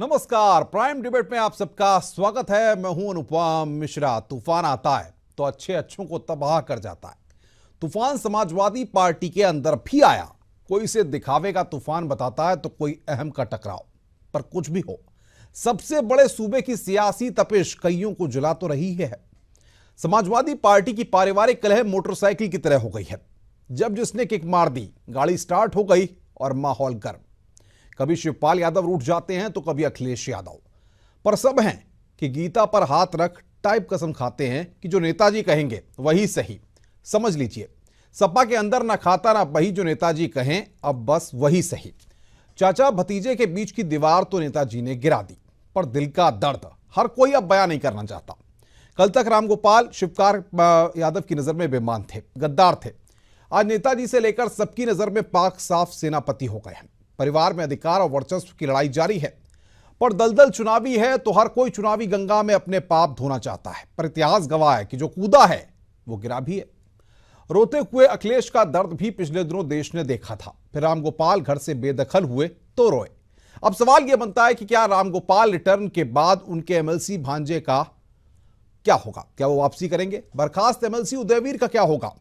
नमस्कार, prime debate में आप सबका स्वागत है। मैं हूं अनुपम मिश्रा। तूफान आता है तो अच्छे अच्छों को तबाह कर जाता है। तूफान समाजवादी पार्टी के अंदर भी आया। कोई इसे दिखावे का तूफान बताता है तो कोई अहम का टकराव। पर कुछ भी हो, सबसे बड़े सूबे की सियासी तपिश कईयों को जला तो रही है। समाजवादी पार्टी की पारिवारिक कलह मोटरसाइकिल की तरह हो गई है। जब जिसने किक मार दी, गाड़ी स्टार्ट हो गई और माहौल गर्म। कभी शिवपाल यादव रूठ जाते हैं तो कभी अखिलेश यादव। पर सब हैं कि गीता पर हाथ रख टाइप कसम खाते हैं कि जो नेताजी कहेंगे वही सही। समझ लीजिए, सपा के अंदर ना खाता ना बही, जो नेताजी कहें अब बस वही सही। चाचा भतीजे के बीच की दीवार तो नेताजी ने गिरा दी, पर दिल का दर्द हर कोई अब बयां नहीं करना चाहता। कल तक रामगोपाल शिवपाल यादव की नजर में बेईमान थे, गद्दार थे। आज नेताजी से लेकर सबकी नजर में पाक साफ सेनापति हो गए हैं। परिवार में अधिकार और वर्चस्व की लड़ाई जारी है। पर दलदल चुनावी है तो हर कोई चुनावी गंगा में अपने पाप धोना चाहता है। पर इतिहास गवाह है कि जो कूदा है वो गिरा भी है। रोते हुए अखिलेश का दर्द भी पिछले दिनों देश ने देखा था। फिर रामगोपाल घर से बेदखल हुए तो रोए। अब सवाल यह बनता है कि क्या रामगोपाल रिटर्न के बाद उनके एमएलसी भांजे का क्या होगा? क्या वो वापसी करेंगे? बर्खास्त एमएलसी उदयवीर का क्या होगा?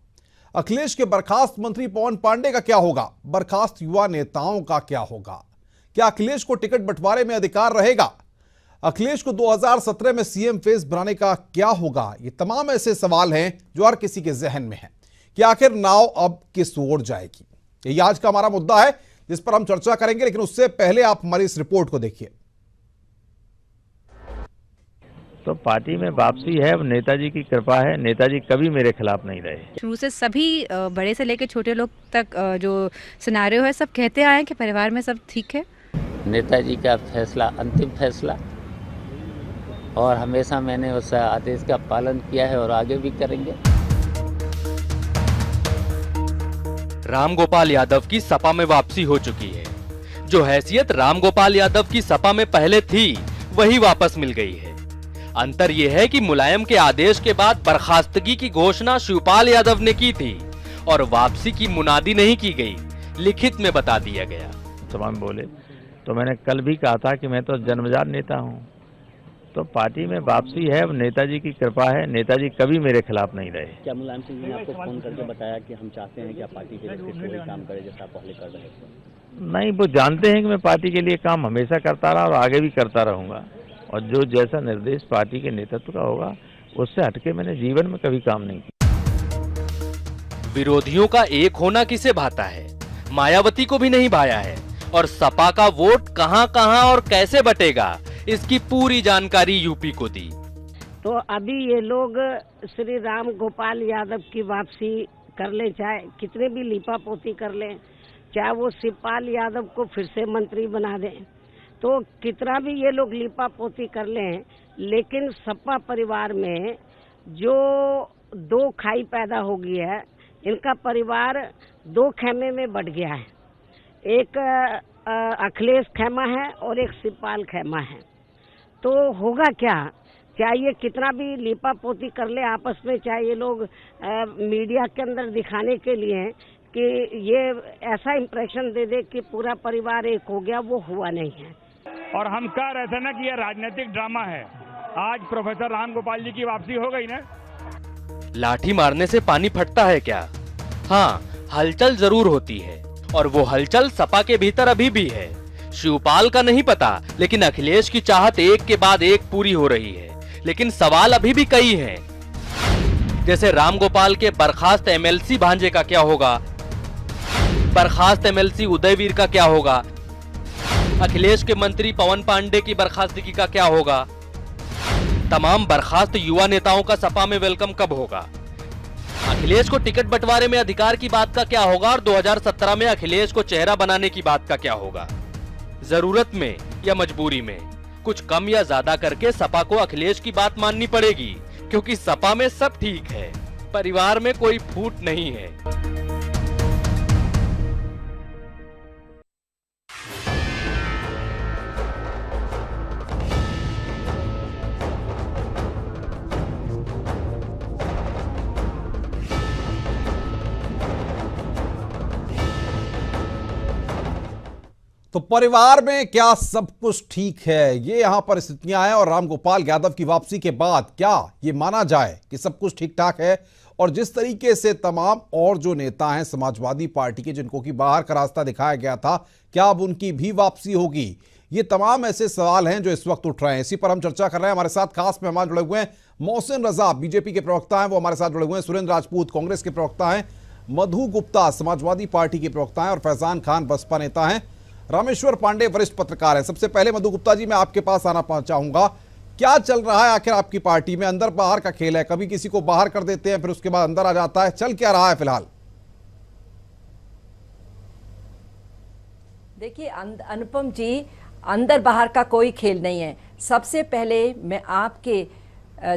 अखिलेश के बर्खास्त मंत्री पवन पांडे का क्या होगा? बर्खास्त युवा नेताओं का क्या होगा? क्या अखिलेश को टिकट बंटवारे में अधिकार रहेगा? अखिलेश को 2017 में सीएम फेस बनाने का क्या होगा? ये तमाम ऐसे सवाल हैं जो हर किसी के जहन में हैं कि आखिर नाव अब किस ओर जाएगी। यही आज का हमारा मुद्दा है जिस पर हम चर्चा करेंगे। लेकिन उससे पहले आप हमारी इस रिपोर्ट को देखिए। तो पार्टी में वापसी है, अब नेताजी की कृपा है। नेताजी कभी मेरे खिलाफ नहीं रहे। शुरू से सभी बड़े से लेकर छोटे लोग तक जो सिनारियो है सब कहते आए कि परिवार में सब ठीक है। नेताजी का फैसला अंतिम फैसला, और हमेशा मैंने उस आदेश का पालन किया है और आगे भी करेंगे। रामगोपाल यादव की सपा में वापसी हो चुकी है। जो हैसियत रामगोपाल यादव की सपा में पहले थी वही वापस मिल गई है। अंतर यह है कि मुलायम के आदेश के बाद बर्खास्तगी की घोषणा शिवपाल यादव ने की थी और वापसी की मुनादी नहीं की गई, लिखित में बता दिया गया। सभा में बोले तो मैंने कल भी कहा था कि मैं तो जन्मजात नेता हूं। तो पार्टी में वापसी है, अब नेताजी की कृपा है। नेताजी कभी मेरे खिलाफ नहीं रहे। क्या मुलायम सिंह जी ने आपको फोन करके बताया कि हम चाहते हैं कि आप पार्टी के लिए वही काम करें जैसा आप पहले कर रहे थे? नहीं, वो जानते हैं कि मैं पार्टी के लिए काम हमेशा करता रहा और आगे भी करता रहूंगा। और जो जैसा निर्देश पार्टी के नेतृत्व का होगा उससे हटके मैंने जीवन में कभी काम नहीं किया। विरोधियों का एक होना किसे भाता है? मायावती को भी नहीं भाया है। और सपा का वोट कहां कहां और कैसे बटेगा, इसकी पूरी जानकारी यूपी को दी। तो अभी ये लोग श्री राम गोपाल यादव की वापसी कर ले, चाहे कितने भी लीपापोती कर ले, चाहे वो शिवपाल यादव को फिर से मंत्री बना दें, तो कितना भी ये लोग लीपापोती कर लें, लेकिन सपा परिवार में जो दो खाई पैदा हो गई है, इनका परिवार दो खेमे में बट गया है। एक अखिलेश खेमा है और एक शिवपाल खेमा है। तो होगा क्या? चाहे ये कितना भी लीपापोती कर ले आपस में, चाहे ये लोग मीडिया के अंदर दिखाने के लिए कि ये ऐसा इंप्रेशन दे दे कि पूरा परिवार एक हो गया, वो हुआ नहीं है। और हम कह रहे थे ना कि यह राजनीतिक ड्रामा है। आज प्रोफेसर रामगोपाल जी की वापसी हो गई ना। लाठी मारने से पानी फटता है क्या? हाँ, हलचल जरूर होती है और वो हलचल सपा के भीतर अभी भी है। शिवपाल का नहीं पता, लेकिन अखिलेश की चाहत एक के बाद एक पूरी हो रही है। लेकिन सवाल अभी भी कई हैं, जैसे रामगोपाल के बर्खास्त एमएलसी भांजे का क्या होगा, बर्खास्त एमएलसी उदयवीर का क्या होगा, अखिलेश के मंत्री पवन पांडे की बर्खास्तगी का क्या होगा, तमाम बर्खास्त युवा नेताओं का सपा में वेलकम कब होगा, अखिलेश को टिकट बंटवारे में अधिकार की बात का क्या होगा और 2017 में अखिलेश को चेहरा बनाने की बात का क्या होगा। जरूरत में या मजबूरी में कुछ कम या ज्यादा करके सपा को अखिलेश की बात माननी पड़ेगी, क्योंकि सपा में सब ठीक है, परिवार में कोई फूट नहीं है। तो परिवार में क्या सब कुछ ठीक है, ये यहां पर स्थितियां हैं और रामगोपाल यादव की वापसी के बाद क्या ये माना जाए कि सब कुछ ठीक ठाक है? और जिस तरीके से तमाम और जो नेता हैं समाजवादी पार्टी के जिनको कि बाहर का रास्ता दिखाया गया था, क्या अब उनकी भी वापसी होगी? ये तमाम ऐसे सवाल हैं जो इस वक्त उठ रहे हैं। इसी पर हम चर्चा कर रहे हैं। हमारे साथ खास मेहमान जुड़े हुए हैं। मोहसिन रजा बीजेपी के प्रवक्ता हैं, वो हमारे साथ जुड़े हुए हैं। सुरेंद्र राजपूत कांग्रेस के प्रवक्ता हैं, मधु गुप्ता समाजवादी पार्टी के प्रवक्ता हैं और फैजान खान बसपा नेता हैं। रामेश्वर पांडे वरिष्ठ पत्रकार हैं। सबसे पहले मधु गुप्ता जी, मैं आपके पास आना चाहूंगा, क्या चल रहा है आखिर आपकी पार्टी में? अंदर बाहर का खेल है, कभी किसी को बाहर कर देते हैं फिर उसके बाद अंदर आ जाता है, चल क्या रहा है फिलहाल? देखिए अनुपम जी, अंदर बाहर का कोई खेल नहीं है। सबसे पहले मैं आपके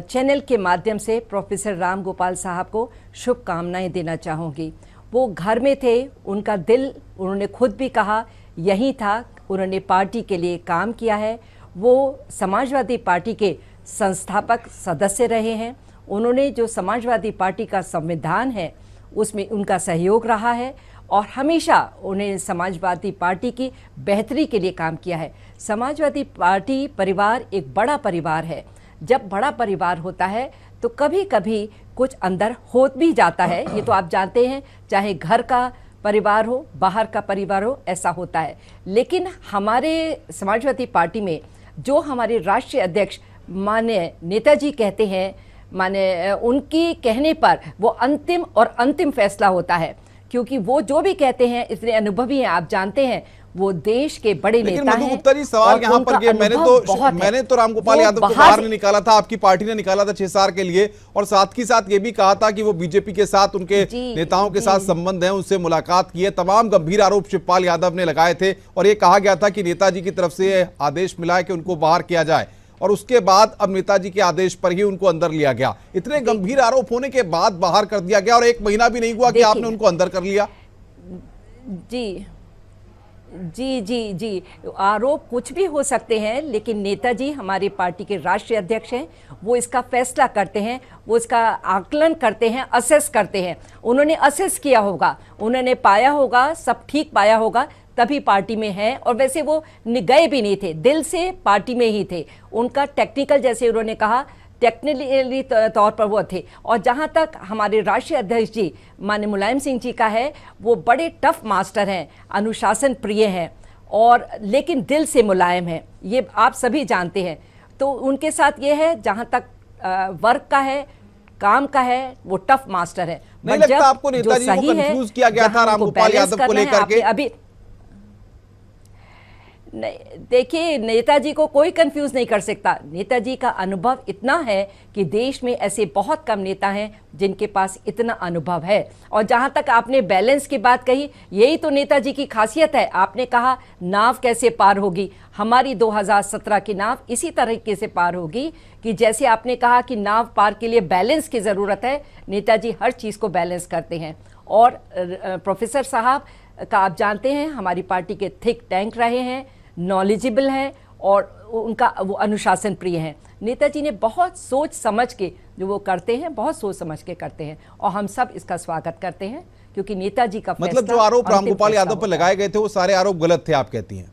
चैनल के माध्यम से प्रोफेसर रामगोपाल साहब को शुभकामनाएं देना चाहूँगी। वो घर में थे, उनका दिल, उन्होंने खुद भी कहा, यही था। उन्होंने पार्टी के लिए काम किया है। वो समाजवादी पार्टी के संस्थापक सदस्य रहे हैं। उन्होंने जो समाजवादी पार्टी का संविधान है उसमें उनका सहयोग रहा है और हमेशा उन्हें समाजवादी पार्टी की बेहतरी के लिए काम किया है। समाजवादी पार्टी परिवार एक बड़ा परिवार है। जब बड़ा परिवार होता है तो कभी कभी कुछ अंदर हो भी जाता है, ये तो आप जानते हैं, चाहे घर का परिवार हो, बाहर का परिवार हो, ऐसा होता है। लेकिन हमारे समाजवादी पार्टी में जो हमारे राष्ट्रीय अध्यक्ष माननीय नेताजी कहते हैं, माने उनकी कहने पर वो अंतिम फैसला होता है, क्योंकि वो जो भी कहते हैं इतने अनुभवी हैं, आप जानते हैं, वो देश के बड़े नेता हैं। गुप्ता जी, सवाल यहाँ पर मैंने तो रामगोपाल यादव को बाहर नहीं निकाला था, आपकी पार्टी ने निकाला था 6 साल के लिए, और साथ ही साथ ये भी कहा था कि वो बीजेपी के साथ, उनके नेताओं के साथ संबंध है, उनसे मुलाकात की है। तमाम गंभीर आरोप शिवपाल यादव ने लगाए थे और ये कहा गया था कि नेताजी की तरफ से आदेश मिला है कि उनको बाहर किया जाए, और उसके बाद अब नेताजी के आदेश पर ही उनको अंदर लिया गया। इतने गंभीर आरोप होने के बाद बाहर कर दिया गया और 1 महीना भी नहीं हुआ कि आपने उनको अंदर कर लिया। जी, आरोप कुछ भी हो सकते हैं, लेकिन नेताजी हमारी पार्टी के राष्ट्रीय अध्यक्ष हैं। वो इसका फैसला करते हैं, वो इसका आकलन करते हैं, असेस करते हैं। उन्होंने असेस किया होगा, उन्होंने पाया होगा, सब ठीक पाया होगा, तभी पार्टी में है। और वैसे वो गए भी नहीं थे, दिल से पार्टी में ही थे। उनका टेक्निकल, जैसे उन्होंने कहा, टेक्निकली तौर पर वो थे। और जहाँ तक हमारे राष्ट्रीय अध्यक्ष जी माननीय मुलायम सिंह जी का है, वो बड़े टफ मास्टर हैं, अनुशासन प्रिय हैं, और लेकिन दिल से मुलायम हैं, ये आप सभी जानते हैं। तो उनके साथ ये है, जहाँ तक वर्क का है, काम का है, वो टफ मास्टर है। नहीं लगता आपको नेताजी को कंफ्यूज किया गया था रामगोपाल यादव को लेकर के? अभी देखिए, नेताजी को कोई कंफ्यूज नहीं कर सकता। नेताजी का अनुभव इतना है कि देश में ऐसे बहुत कम नेता हैं जिनके पास इतना अनुभव है। और जहां तक आपने बैलेंस की बात कही, यही तो नेताजी की खासियत है। आपने कहा नाव कैसे पार होगी, हमारी 2017 की नाव इसी तरीके से पार होगी कि जैसे आपने कहा कि नाव पार के लिए बैलेंस की ज़रूरत है, नेताजी हर चीज़ को बैलेंस करते हैं। और प्रोफेसर साहब का आप जानते हैं, हमारी पार्टी के थिंक टैंक रहे हैं, नॉलेजेबल हैं, और उनका वो अनुशासन प्रिय हैं। नेताजी ने बहुत सोच समझ के जो वो करते हैं, बहुत सोच समझ के करते हैं, और हम सब इसका स्वागत करते हैं, क्योंकि नेताजी का मतलब जो आरोप रामगोपाल यादव पर लगाए गए थे वो सारे आरोप गलत थे, आप कहती हैं?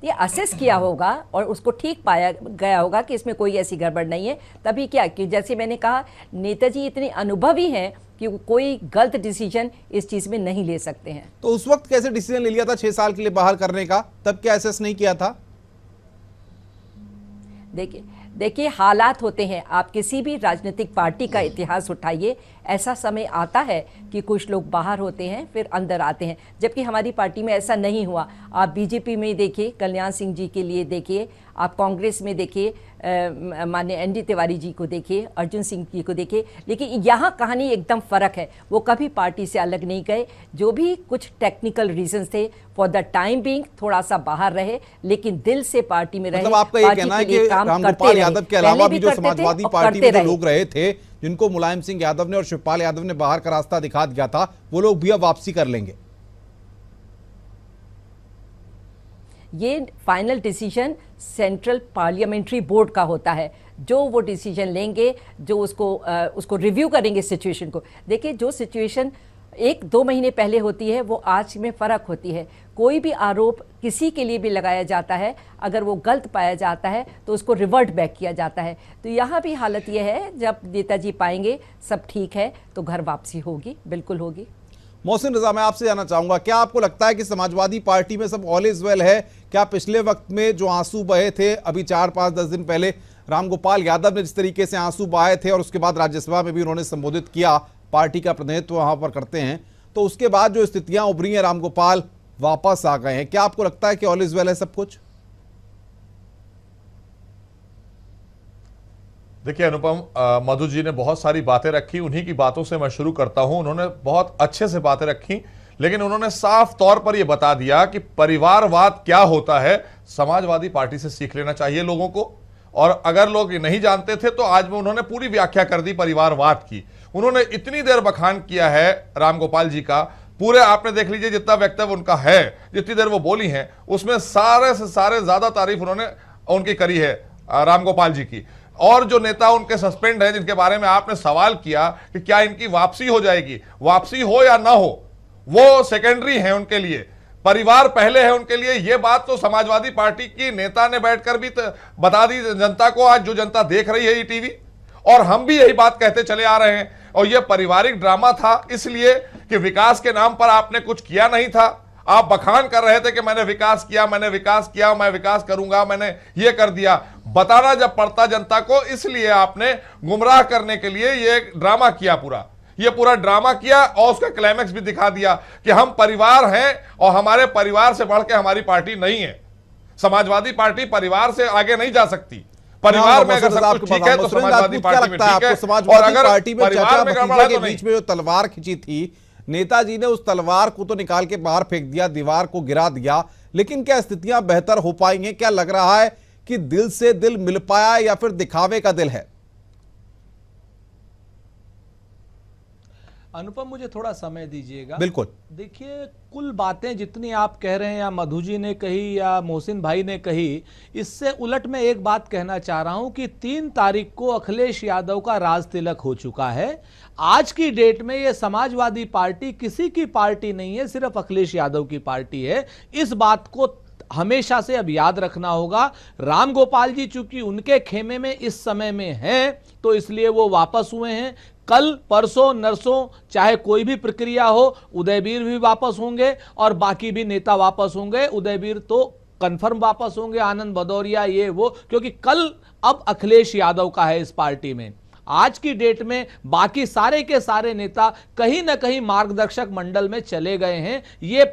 ये असेस किया होगा और उसको ठीक पाया गया होगा कि इसमें कोई ऐसी गड़बड़ नहीं है। तभी क्या कि जैसे मैंने कहा, नेताजी इतने अनुभवी हैं कि कोई गलत डिसीजन इस चीज में नहीं ले सकते हैं। तो उस वक्त कैसे डिसीजन ले लिया था 6 साल के लिए बाहर करने का? तब क्या असेस नहीं किया था? देखिए हालात होते हैं। आप किसी भी राजनीतिक पार्टी का इतिहास उठाइए, ऐसा समय आता है कि कुछ लोग बाहर होते हैं फिर अंदर आते हैं, जबकि हमारी पार्टी में ऐसा नहीं हुआ। आप बीजेपी में देखिए, कल्याण सिंह जी के लिए देखिए, आप कांग्रेस में देखिए, माननीय एनडी तिवारी जी को देखिए, अर्जुन सिंह जी को देखिए। लेकिन यहाँ कहानी एकदम फ़र्क है। वो कभी पार्टी से अलग नहीं गए। जो भी कुछ टेक्निकल रीजंस थे, फॉर द टाइम बीइंग थोड़ा सा बाहर रहे, लेकिन दिल से पार्टी में रहे। मतलब आपका ये कहना है कि रामगोपाल यादव के अलावा भी जो समाजवादी पार्टी में जो लोग रहे थे, जिनको मुलायम सिंह यादव ने और शिवपाल यादव ने बाहर का रास्ता दिखा दिया था, वो लोग भी अब वापसी कर लेंगे? ये final decision central parliamentary board का होता है, जो वो डिसीजन लेंगे, जो उसको रिव्यू करेंगे सिचुएशन को। देखिए, जो सिचुएशन एक 2 महीने पहले होती है वो आज में फ़र्क होती है। कोई भी आरोप किसी के लिए भी लगाया जाता है, अगर वो गलत पाया जाता है तो उसको रिवर्ट बैक किया जाता है। तो यहाँ भी हालत ये है, जब नेताजी पाएंगे सब ठीक है तो घर वापसी होगी, बिल्कुल होगी। मोहसिन रजा, मैं आपसे जानना चाहूंगा, क्या आपको लगता है कि समाजवादी पार्टी में सब ऑल इज वेल है? क्या पिछले वक्त में जो आंसू बहे थे, अभी 4-5-10 दिन पहले रामगोपाल यादव ने जिस तरीके से आंसू बहाए थे और उसके बाद राज्यसभा में भी उन्होंने संबोधित किया, पार्टी का प्रतिनिधित्व वहां पर करते हैं, तो उसके बाद जो स्थितियां उभरी हैं, रामगोपाल वापस आ गए हैं, क्या आपको लगता है कि ऑल इज वेल है सब कुछ? देखिए अनुपम, मधु जी ने बहुत सारी बातें रखी, उन्हीं की बातों से मैं शुरू करता हूं। उन्होंने बहुत अच्छे से बातें रखी, लेकिन उन्होंने साफ तौर पर यह बता दिया कि परिवारवाद क्या होता है। समाजवादी पार्टी से सीख लेना चाहिए लोगों को, और अगर लोग नहीं जानते थे तो आज में उन्होंने पूरी व्याख्या कर दी परिवारवाद की। उन्होंने इतनी देर बखान किया है रामगोपाल जी का, पूरे आपने देख लीजिए जितना वक्तव्य उनका है, जितनी देर वो बोली हैं, उसमें सारे से सारे ज्यादा तारीफ उन्होंने उनकी करी है रामगोपाल जी की। और जो नेता उनके सस्पेंड हैं, जिनके बारे में आपने सवाल किया कि क्या इनकी वापसी हो जाएगी, वापसी हो या ना हो वो सेकेंडरी है उनके लिए, परिवार पहले है उनके लिए। ये बात तो समाजवादी पार्टी की नेता ने बैठकर भी बता दी जनता को, आज जो जनता देख रही है ये टीवी, और हम भी यही बात कहते चले आ रहे हैं। और ये पारिवारिक ड्रामा था, इसलिए कि विकास के नाम पर आपने कुछ किया नहीं था। आप बखान कर रहे थे कि मैंने विकास किया, मैंने विकास किया, मैं विकास करूंगा, मैंने ये कर दिया। बताना जब पड़ता जनता को, इसलिए आपने गुमराह करने के लिए ये ड्रामा किया, ये पूरा ड्रामा किया, और उसका क्लाइमैक्स भी दिखा दिया कि हम परिवार हैं और हमारे परिवार से बढ़ के हमारी पार्टी नहीं है। समाजवादी पार्टी परिवार से आगे नहीं जा सकती। परिवार में अगर सब कुछ ठीक है तो समाजवादी पार्टी में ठीक है, और अगर पार्टी में परिवार में गड़बड़ है तो बीच में जो तलवार खींची थी, नेताजी ने उस तलवार को तो निकाल के बाहर फेंक दिया, दीवार को गिरा दिया, लेकिन क्या स्थितियां बेहतर हो पाएंगी? क्या लग रहा है कि दिल से दिल मिल पाया या फिर दिखावे का दिल है? अनुपम, मुझे थोड़ा समय दीजिएगा। बिल्कुल। देखिए, कुल बातें जितनी आप कह रहे हैं, या मधु जी ने कही या मोहसिन भाई ने कही, इससे उलट मैं एक बात कहना चाह रहा हूं कि 3 तारीख को अखिलेश यादव का राज तिलक हो चुका है। आज की डेट में ये समाजवादी पार्टी किसी की पार्टी नहीं है, सिर्फ अखिलेश यादव की पार्टी है। इस बात को हमेशा से अब याद रखना होगा। रामगोपाल जी चूंकि उनके खेमे में इस समय में हैं, तो इसलिए वो वापस हुए हैं। कल परसों नरसों चाहे कोई भी प्रक्रिया हो, उदयवीर भी वापस होंगे और बाकी भी नेता वापस होंगे। उदयवीर तो कंफर्म वापस होंगे, आनंद भदौरिया ये वो, क्योंकि कल अब अखिलेश यादव का है इस पार्टी में। आज की डेट में बाकी सारे के सारे नेता कहीं ना कहीं मार्गदर्शक मंडल में चले गए हैं। ये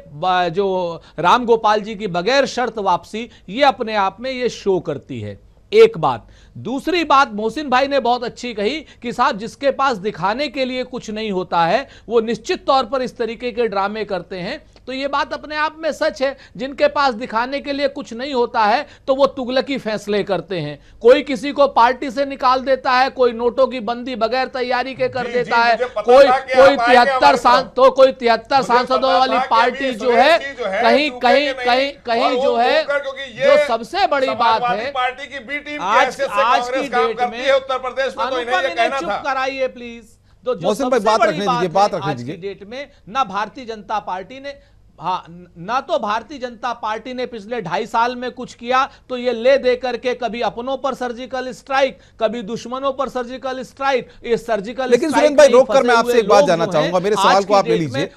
जो रामगोपाल जी की बगैर शर्त वापसी, ये अपने आप में ये शो करती है। एक बात। दूसरी बात, मोहसिन भाई ने बहुत अच्छी कही कि साहब जिसके पास दिखाने के लिए कुछ नहीं होता है वो निश्चित तौर पर इस तरीके के ड्रामे करते हैं। तो ये बात अपने आप में सच है। जिनके पास दिखाने के लिए कुछ नहीं होता है तो वो तुगलकी फैसले करते हैं। कोई किसी को पार्टी से निकाल देता है, कोई नोटों की बंदी बगैर तैयारी के कर देता है, कोई 73 सांसदों वाली पार्टी जो है, कहीं जो है, जो सबसे बड़ी बात है आज की डेट में, उत्तर प्रदेश में तो चुप कराइए प्लीज। तो जो सबसे बड़ी बात है आज की डेट में, ना भारतीय जनता पार्टी ने, ना तो भारतीय जनता पार्टी ने पिछले 2.5 साल में कुछ किया, तो ये ले दे करके कभी अपनों पर सर्जिकल स्ट्राइक, कभी दुश्मनों पर सर्जिकल स्ट्राइक, ये सर्जिकल। लेकिन सुरेंद्र भाई, रोककर मैं आपसे एक बात जानना चाहूंगा, मेरे सवाल को आप ले लीजिए,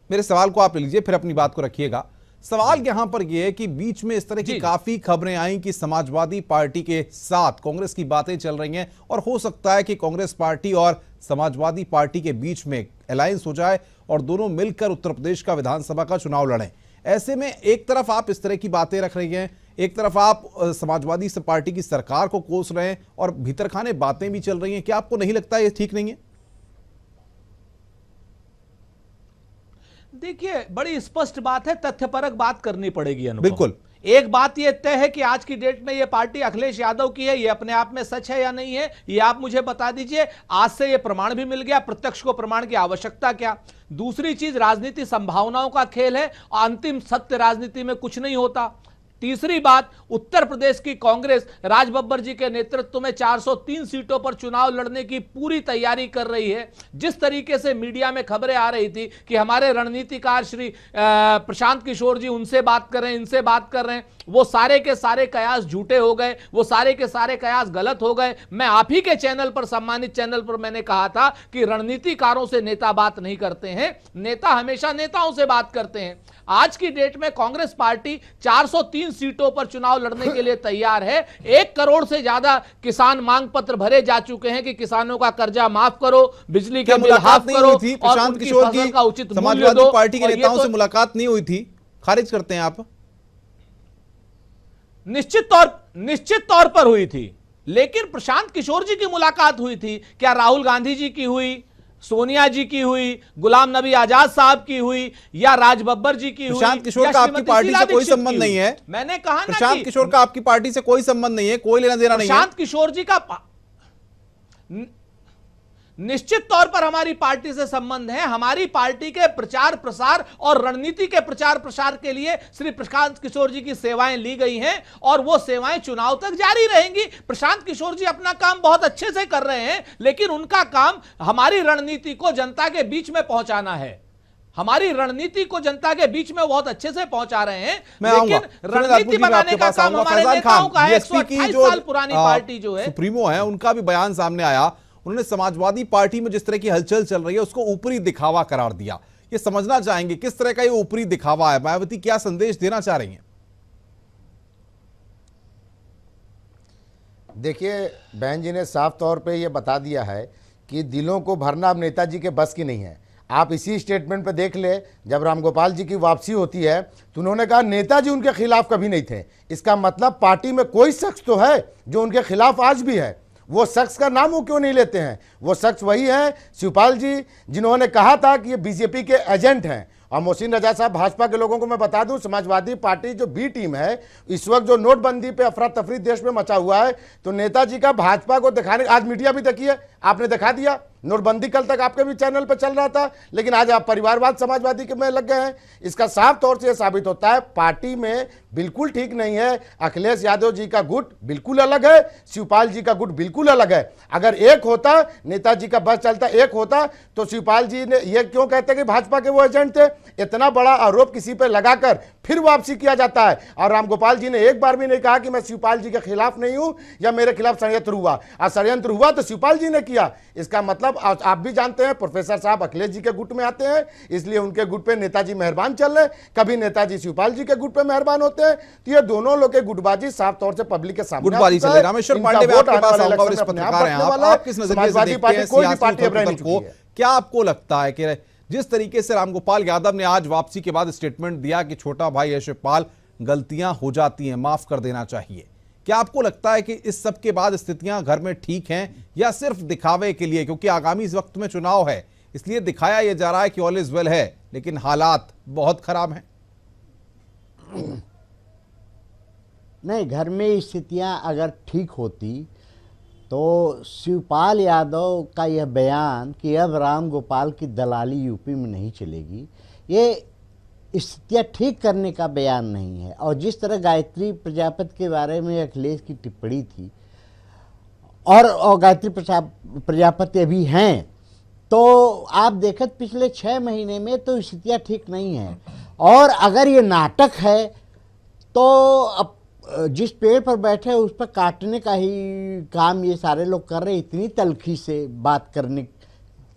मेरे सवाल को आप ले लीजिए, फिर अपनी बात को रखिएगा। सवाल यहां पर यह है कि बीच में इस तरह की काफी खबरें आई कि समाजवादी पार्टी के साथ कांग्रेस की बातें चल रही हैं, और हो सकता है कि कांग्रेस पार्टी और समाजवादी पार्टी के बीच में अलायंस हो जाए और दोनों मिलकर उत्तर प्रदेश का विधानसभा का चुनाव लड़ें। ऐसे में एक तरफ आप इस तरह की बातें रख रही हैं, एक तरफ आप समाजवादी पार्टी की सरकार को कोस रहे हैं, और भीतर खाने बातें भी चल रही हैं। क्या आपको नहीं लगता ये ठीक नहीं है? देखिए, बड़ी स्पष्ट बात है, तथ्यपरक बात करनी पड़ेगी अनुपम। बिल्कुल। एक बात यह तय है कि आज की डेट में यह पार्टी अखिलेश यादव की है, यह अपने आप में सच है या नहीं है, यह आप मुझे बता दीजिए। आज से यह प्रमाण भी मिल गया, प्रत्यक्ष को प्रमाण की आवश्यकता क्या। दूसरी चीज, राजनीति संभावनाओं का खेल है, अंतिम सत्य राजनीति में कुछ नहीं होता। तीसरी बात, उत्तर प्रदेश की कांग्रेस राज बब्बर जी के नेतृत्व में 403 सीटों पर चुनाव लड़ने की पूरी तैयारी कर रही है। जिस तरीके से मीडिया में खबरें आ रही थी कि हमारे रणनीतिकार श्री प्रशांत किशोर जी उनसे बात कर रहे हैं, इनसे बात कर रहे हैं, वो सारे के सारे कयास झूठे हो गए, वो सारे के सारे कयास गलत हो गए। मैं आप ही के चैनल पर, सम्मानित चैनल पर मैंने कहा था कि रणनीतिकारों से नेता बात नहीं करते हैं, नेता हमेशा नेताओं से बात करते हैं। आज की डेट में कांग्रेस पार्टी 403 सीटों पर चुनाव लड़ने के लिए तैयार है। 1 करोड़ से ज्यादा किसान मांग पत्र भरे जा चुके हैं कि किसानों का कर्जा माफ करो, बिजली के बिल हाफ करो और प्रशांत उनकी किशोर फसल की का उचित मूल्य समाजवादी दो। पार्टी के और ये नेताओं तो से मुलाकात नहीं हुई थी, खारिज करते हैं आप? निश्चित तौर पर हुई थी, लेकिन प्रशांत किशोर जी की मुलाकात हुई थी। क्या राहुल गांधी जी की हुई, सोनिया जी की हुई, गुलाम नबी आजाद साहब की हुई, या राज बब्बर जी की हुई? प्रशांत किशोर का आपकी पार्टी से कोई संबंध नहीं है। मैंने कहा ना, प्रशांत किशोर का आपकी पार्टी से कोई संबंध नहीं है, कोई लेना देना नहीं है। प्रशांत किशोर जी का निश्चित तौर पर हमारी पार्टी से संबंध है। हमारी पार्टी के प्रचार प्रसार और रणनीति के प्रचार प्रसार के लिए श्री प्रशांत किशोर जी की सेवाएं ली गई हैं और वो सेवाएं चुनाव तक जारी रहेंगी। प्रशांत किशोर जी अपना काम बहुत अच्छे से कर रहे हैं, लेकिन उनका काम हमारी रणनीति को जनता के बीच में पहुंचाना है। हमारी रणनीति को जनता के बीच में बहुत अच्छे से पहुंचा रहे हैं, लेकिन रणनीति बनाने का काम हमारे नेताओं का है। 128 साल पुरानी पार्टी जो है, सुप्रीमो है, उनका भी बयान सामने आया। उन्होंने समाजवादी पार्टी में जिस तरह की हलचल चल रही है उसको ऊपरी दिखावा करार दिया। ये समझना चाहेंगे किस तरह का ये ऊपरी दिखावा है, मायावती क्या संदेश देना चाह रही हैं? देखिए, बहन जी ने साफ तौर पे ये बता दिया है कि दिलों को भरना अब नेताजी के बस की नहीं है। आप इसी स्टेटमेंट पे देख ले, जब रामगोपाल जी की वापसी होती है तो उन्होंने कहा नेताजी उनके खिलाफ कभी नहीं थे। इसका मतलब पार्टी में कोई शख्स तो है जो उनके खिलाफ आज भी है। वो शख्स का नाम वो क्यों नहीं लेते हैं? वो शख्स वही है शिवपाल जी, जिन्होंने कहा था कि ये बीजेपी के एजेंट हैं। और मोहसिन रजा साहब, भाजपा के लोगों को मैं बता दूं, समाजवादी पार्टी जो बी टीम है, इस वक्त जो नोटबंदी पे अफरा तफरी देश में मचा हुआ है, तो नेताजी का भाजपा को दिखाने, आज मीडिया भी देखिए, आपने दिखा दिया नोटबंदी कल तक आपके भी चैनल पर चल रहा था, लेकिन आज आप परिवारवाद समाजवादी के में लग गए हैं। इसका साफ तौर से यह साबित होता है पार्टी में बिल्कुल ठीक नहीं है। अखिलेश यादव जी का गुट बिल्कुल अलग है, शिवपाल जी का गुट बिल्कुल अलग है। अगर एक होता, नेताजी का बस चलता, एक होता, तो शिवपाल जी ने ये क्यों कहते कि भाजपा के वो एजेंट थे? इतना बड़ा आरोप किसी पर लगाकर फिर वापसी किया जाता है। और रामगोपाल जी ने एक बार भी नहीं कहा कि मैं शिवपाल जी के खिलाफ नहीं हूं या मेरे खिलाफ षड्यंत्र हुआ। और षड्यंत्र हुआ तो शिवपाल जी ने किया। इसका मतलब आप भी जानते हैं, प्रोफेसर साहब अखिलेश जी के गुट में आते हैं, इसलिए उनके गुट पे नेताजी मेहरबान चल रहे, कभी नेताजी शिवपाल जी के गुट पे मेहरबान होते हैं। तो ये दोनों लोग के गुटबाजी साफ तौर से पब्लिक के सामने गुटबाजी चल रही है। रामेश्वर पांडे, मैं आपके पास आऊंगा और इस पत्रकार हैं आप किस नजरिए से देखते हैं सियासी उथल-पुथल को? क्या आपको लगता है कि जिस तरीके से रामगोपाल यादव ने आज वापसी के बाद स्टेटमेंट दिया कि छोटा भाई है शिवपाल, गलतियां हो जाती हैं, माफ कर देना चाहिए, क्या आपको लगता है कि इस सब के बाद स्थितियां घर में ठीक हैं या सिर्फ दिखावे के लिए? क्योंकि आगामी इस वक्त में चुनाव है, इसलिए दिखाया यह जा रहा है कि ऑल इज वेल है, लेकिन हालात बहुत खराब हैं। नहीं, घर में स्थितियां अगर ठीक होती तो शिवपाल यादव का यह बयान कि अब रामगोपाल की दलाली यूपी में नहीं चलेगी, ये स्थितियाँ ठीक करने का बयान नहीं है। और जिस तरह गायत्री प्रजापति के बारे में अखिलेश की टिप्पणी थी, और गायत्री प्रजापति अभी हैं, तो आप देखत पिछले 6 महीने में तो स्थितियाँ ठीक नहीं हैं। और अगर ये नाटक है तो अब जिस पेड़ पर बैठे उस पर काटने का ही काम ये सारे लोग कर रहे हैं। इतनी तलखी से बात करने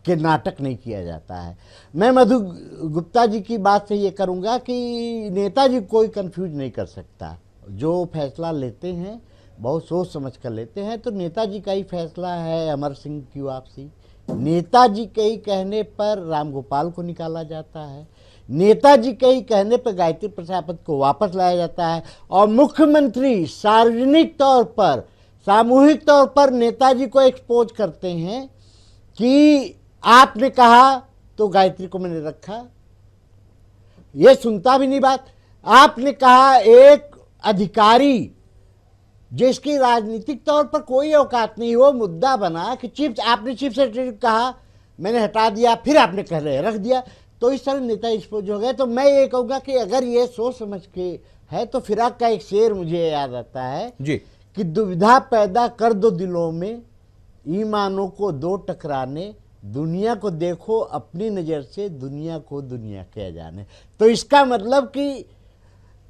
के नाटक नहीं किया जाता है। मैं मधु गुप्ता जी की बात से ये करूँगा कि नेताजी कोई कंफ्यूज नहीं कर सकता। जो फैसला लेते हैं बहुत सोच समझ कर लेते हैं। तो नेताजी का ही फैसला है अमर सिंह की वापसी, नेताजी के ही कहने पर रामगोपाल को निकाला जाता है, नेताजी के ही कहने पर गायत्री प्रजापति को वापस लाया जाता है, और मुख्यमंत्री सार्वजनिक तौर पर, सामूहिक तौर पर नेताजी को एक्सपोज करते हैं कि आपने कहा तो गायत्री को मैंने रखा। ये सुनता भी नहीं बात। आपने कहा एक अधिकारी जिसकी राजनीतिक तौर पर कोई औकात नहीं, वो मुद्दा बना कि आपने चीफ सेक्रेटरी कहा, मैंने हटा दिया, फिर आपने कह रहे रख दिया, तो इस तरह नेता एक्सपोज हो गए। तो मैं ये कहूँगा कि अगर ये सोच समझ के है तो फिराक का एक शेर मुझे याद आता है जी कि दुविधा पैदा कर दो दिलों में, ईमानों को दो टकराने, दुनिया को देखो अपनी नज़र से, दुनिया को दुनिया क्या जाने। तो इसका मतलब कि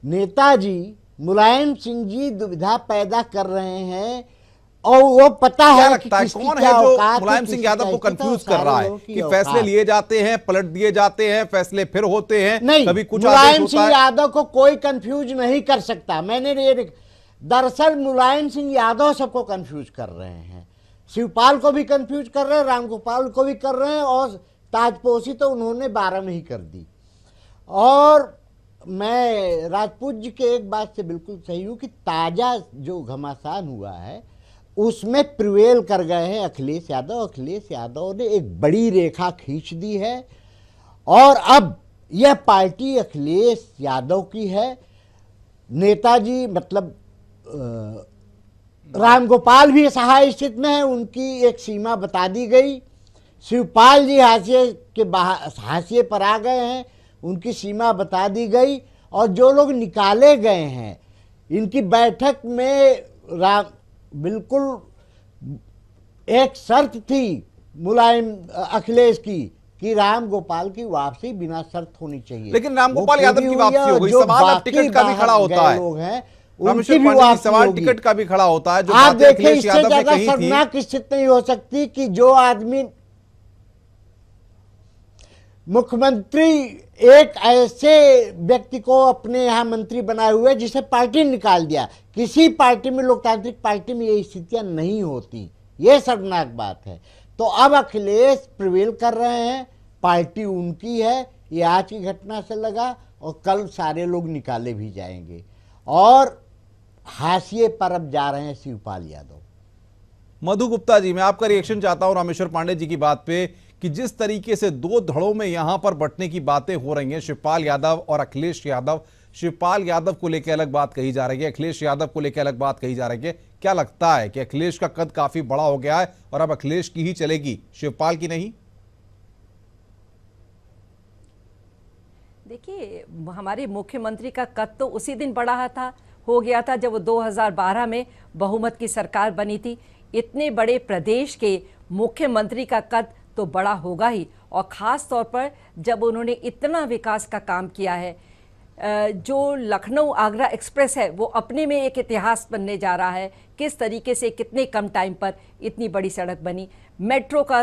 नेताजी मुलायम सिंह जी दुविधा पैदा कर रहे हैं और वो पता क्या है लगता है कि कौन है जो मुलायम सिंह यादव को कंफ्यूज कर रहा है कि फैसले लिए जाते हैं, पलट दिए जाते हैं, फैसले फिर होते हैं, नहीं, कभी कुछ मुलायम सिंह यादव को कोई कंफ्यूज नहीं कर सकता। मैंने ये दरअसल मुलायम सिंह यादव सबको कंफ्यूज कर रहे हैं, शिवपाल को भी कंफ्यूज कर रहे हैं, रामगोपाल को भी कर रहे हैं, और ताजपोशी तो उन्होंने 12 में ही कर दी। और मैं राजपूत जी के एक बात से बिल्कुल सही हूं कि ताजा जो घमासान हुआ है उसमें प्रिवेल कर गए हैं अखिलेश यादव। अखिलेश यादव ने एक बड़ी रेखा खींच दी है और अब यह पार्टी अखिलेश यादव की है। नेताजी मतलब रामगोपाल भी सहाय स्थिति में है, उनकी एक सीमा बता दी गई। शिवपाल जी हाशिए पर आ गए हैं, उनकी सीमा बता दी गई। और जो लोग निकाले गए हैं इनकी बैठक में बिल्कुल एक शर्त थी मुलायम अखिलेश की कि रामगोपाल की वापसी बिना शर्त होनी चाहिए। लेकिन रामगोपाल यादव की वापसी हो गई। सवाल अब टिकट का भी खड़ा होता है, लोग हैं उनकी भी वापसी सवाल टिकट का भी खड़ा होता है। जो आप देखिए, इससे ज्यादा कही शर्मनाक स्थिति नहीं हो सकती कि जो आदमी मुख्यमंत्री एक ऐसे व्यक्ति को अपने यहाँ मंत्री बनाए हुए जिसे पार्टी निकाल दिया। किसी पार्टी में, लोकतांत्रिक पार्टी में ये स्थितियां नहीं होती, ये शर्मनाक बात है। तो अब अखिलेश प्रिवेल कर रहे हैं, पार्टी उनकी है, ये आज की घटना से लगा और कल सारे लोग निकाले भी जाएंगे। और हाशिए पर अब जा रहे हैं शिवपाल यादव। मधु गुप्ता जी, मैं आपका रिएक्शन चाहता हूं रामेश्वर पांडे जी की बात पे कि जिस तरीके से दो धड़ों में यहां पर बंटने की बातें हो रही हैं, शिवपाल यादव और अखिलेश यादव। शिवपाल यादव को लेकर अलग बात कही जा रही है, अखिलेश यादव को लेकर अलग बात कही जा रही है। क्या लगता है कि अखिलेश का कद काफी बड़ा हो गया है और अब अखिलेश की ही चलेगी, शिवपाल की नहीं? देखिए, हमारे मुख्यमंत्री का कद तो उसी दिन बढ़ा था, हो गया था जब वो 2012 में बहुमत की सरकार बनी थी। इतने बड़े प्रदेश के मुख्यमंत्री का कद तो बड़ा होगा ही, और ख़ास तौर पर जब उन्होंने इतना विकास का काम किया है। जो लखनऊ आगरा एक्सप्रेस है वो अपने में एक इतिहास बनने जा रहा है। किस तरीके से कितने कम टाइम पर इतनी बड़ी सड़क बनी, मेट्रो का